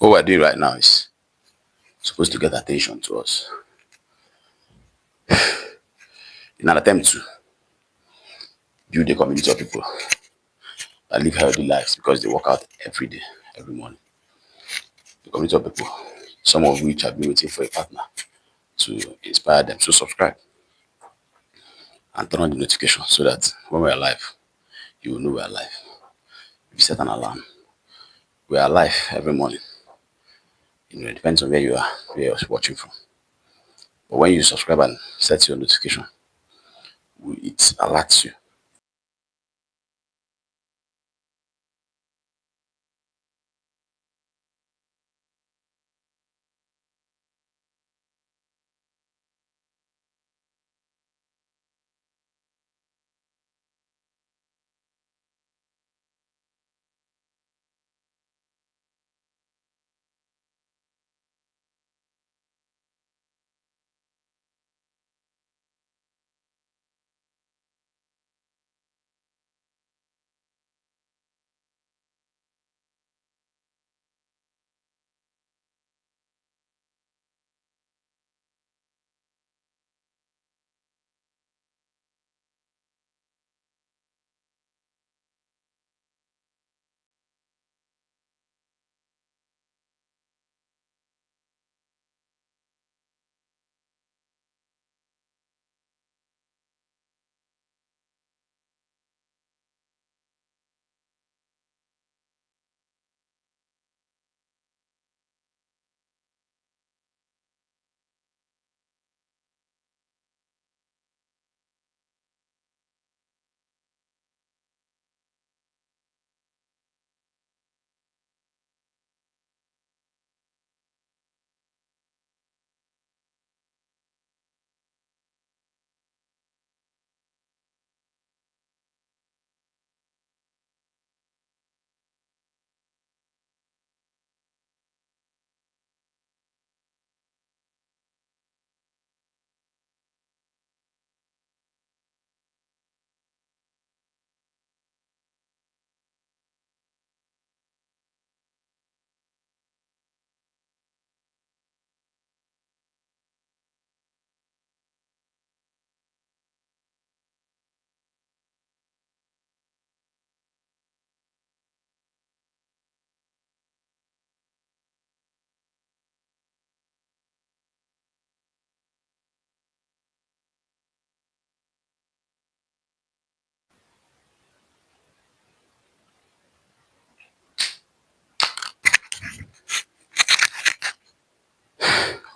What we're doing right now is supposed to get attention to us in an attempt to build a community of people that live healthy lives because they work out every day, every morning. A community of people, some of which have been waiting for a partner to inspire them. So subscribe and turn on the notification so that when we're live, you will know we're live. If you set an alarm, we are live every morning. It depends on where you are, where you're watching from. But when you subscribe and set your notification, it alerts you.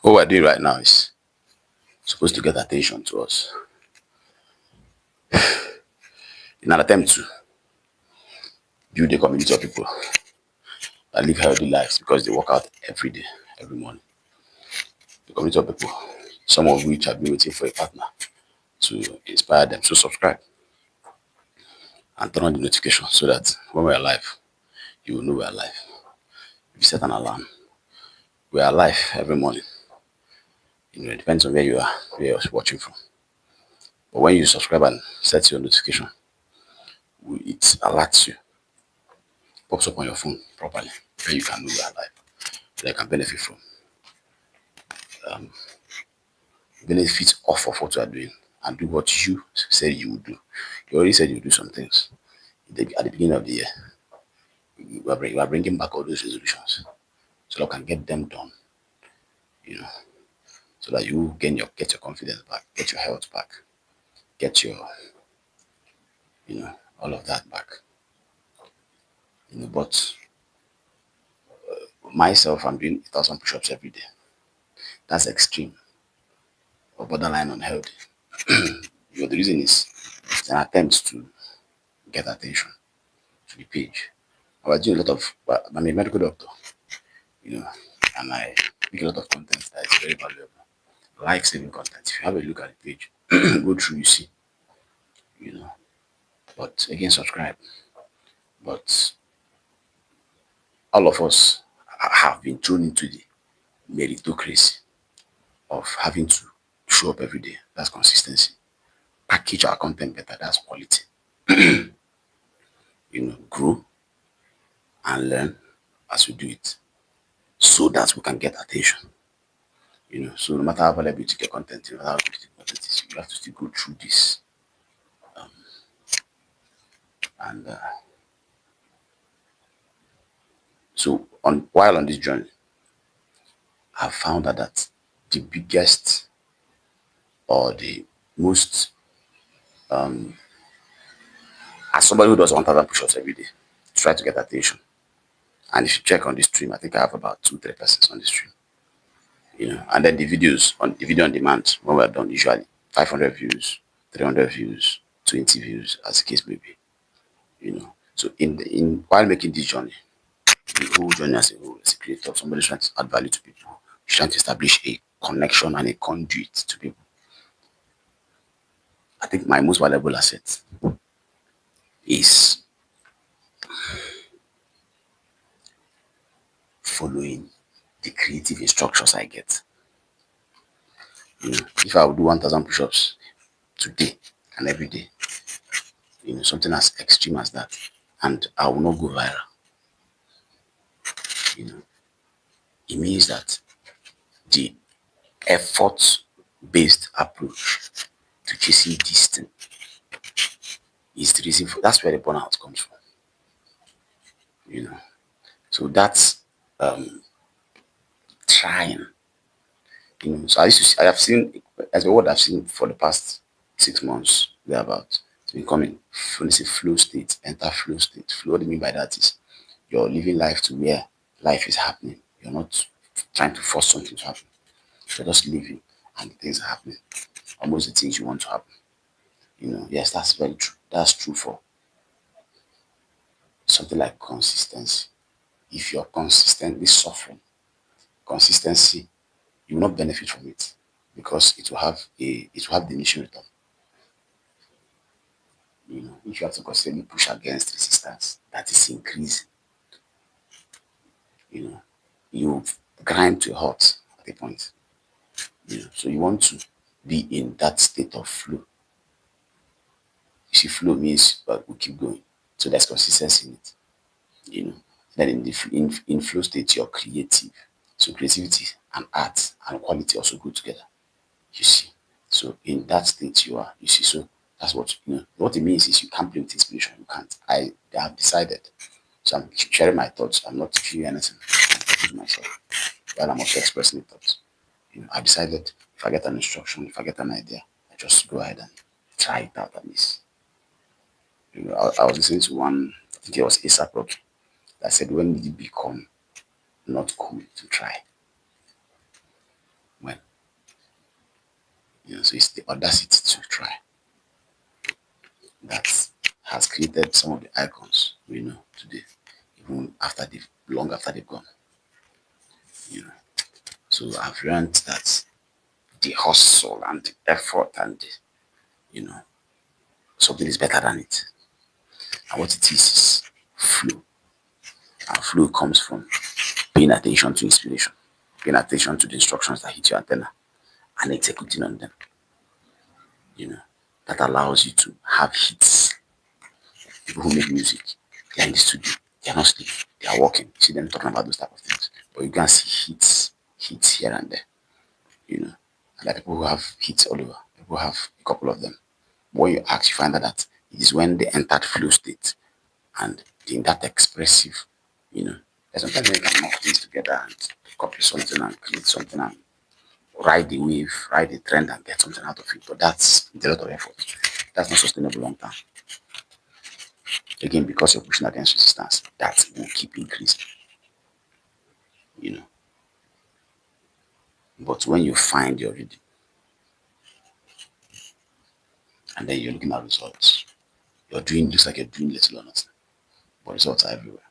What we're doing right now is supposed to get attention to us in an attempt to build a community of people that live healthy lives because they work out every day, every morning. A community of people, some of which have been waiting for a partner to inspire them. So subscribe and turn on the notification so that when we're live, you will know we're live. If you set an alarm, we are live every morning. It depends on where you are, where you're watching from. But when you subscribe and set your notification, it alerts you, pops up on your phone properly, where you can know we're live. So you can benefit from benefit off of what you are doing and do what you said you would do. You already said you would do some things at the beginning of the year. You are bringing back all those resolutions so that you can get them done, you know, so that you get your confidence back, get your health back, get your, all of that back. But myself, I'm doing 1,000 push-ups every day. That's extreme or borderline unhealthy. The reason is it's an attempt to get attention to the page. I was doing a lot of, I'm a medical doctor, and I make a lot of content that is very valuable. Life-saving content. If you have a look at the page, go through, you see, you know. But again, subscribe. But all of us have been thrown into the meritocracy of having to show up every day. That's consistency. Package our content better. That's quality. Grow and learn as we do it. so that we can get attention. So no matter how valuable you get content, no matter how good the content is, you have to still go through this. And so on while on this journey, I found out that the biggest or the most as somebody who does 1,000 push-ups every day, try to get attention. And if you check on the stream, I think I have about 2-3 persons on the stream. And then the videos on the video on demand when we're done, usually 500 views, 300 views, 20 views, as the case may be. So in while making this journey, the whole journey as a creator, somebody's trying to add value to people, he's trying to establish a connection and a conduit to people. I think my most valuable asset is following the creative instructions I get. If I would do 1,000 push-ups today and every day, something as extreme as that, and I will not go viral, it means that the effort-based approach to chasing this thing is the reason for that's where the burnout comes from. So that's trying. So I have seen as what I've seen for the past 6 months, thereabout. It's been coming. When they say flow state, enter flow state. Flow, what do you mean by that is you're living life to where life is happening. You're not trying to force something to happen. You're just living and the things are happening. Almost the things you want to happen. Yes, that's very true. That's true for something like consistency. If you're consistently suffering, consistency, you will not benefit from it because it will have diminishing return. If you have to constantly push against resistance, that is increasing. You grind to a halt at a point. So you want to be in that state of flow. You see, flow means we keep going. So there's consistency in it. Then in flow state, you're creative. So creativity and art and quality also go together. You see. So in that state you are, you see. So that's what it means is you can't play with inspiration. You can't. I have decided. So I'm sharing my thoughts. I'm not feeling anything. I'm talking to myself while I'm also expressing the thoughts. I've decided if I get an instruction, if I get an idea, I just go ahead and try it out at least. I was listening to one, I think it was ASAP Rocky, that said, when did it become not cool to try? When? So it's the audacity to try that has created some of the icons we know today, even long after they've gone. So I've learned that the hustle and the effort and something is better than it. And what it is flow. And flow comes from paying attention to inspiration, paying attention to the instructions that hit your antenna and executing on them. That allows you to have hits. People who make music, they are in the studio, they are not sleeping, they are working. You see them talking about those type of things. But you can see hits here and there. And there are people who have hits all over. People have a couple of them. When you ask, you find out that it is when they entered flow state and in that expressive, sometimes you can knock things together and copy something and create something and ride the wave, ride the trend and get something out of it. But that's a lot of effort. That's not sustainable long term. Again, because you're pushing against resistance, that will keep increasing. you know. But when you find your rhythm and then you're looking at results, looks like you're doing little or nothing, but results are everywhere.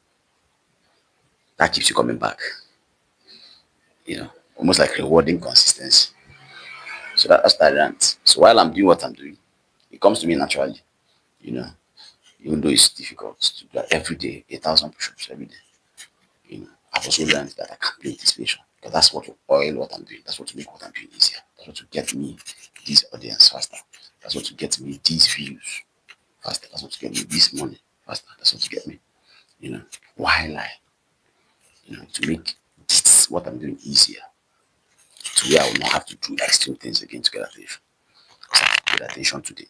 That keeps you coming back, almost like rewarding consistency. So that's that rant. So while I'm doing what I'm doing, it comes to me naturally, you know, even though it's difficult to do that every day, 1,000 push-ups every day. I've also learned that I can't play with inspiration because that's what will oil what I'm doing. That's what will make what I'm doing easier. That's what will get me this audience faster. That's what will get me these views faster. That's what will get me this money faster. That's what will get me, while to make this what I'm doing easier to where I will not have to do extreme things again to get attention. Because I've paid attention to the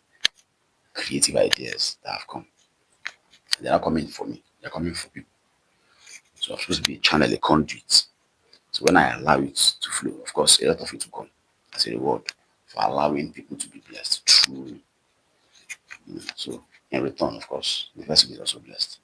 creative ideas that have come. They're not coming for me, they're coming for people. So I'm supposed to be a channel, a conduit. So when I allow it to flow, of course, a lot of it will come as a reward for allowing people to be blessed through me. So in return, of course, the person is also blessed.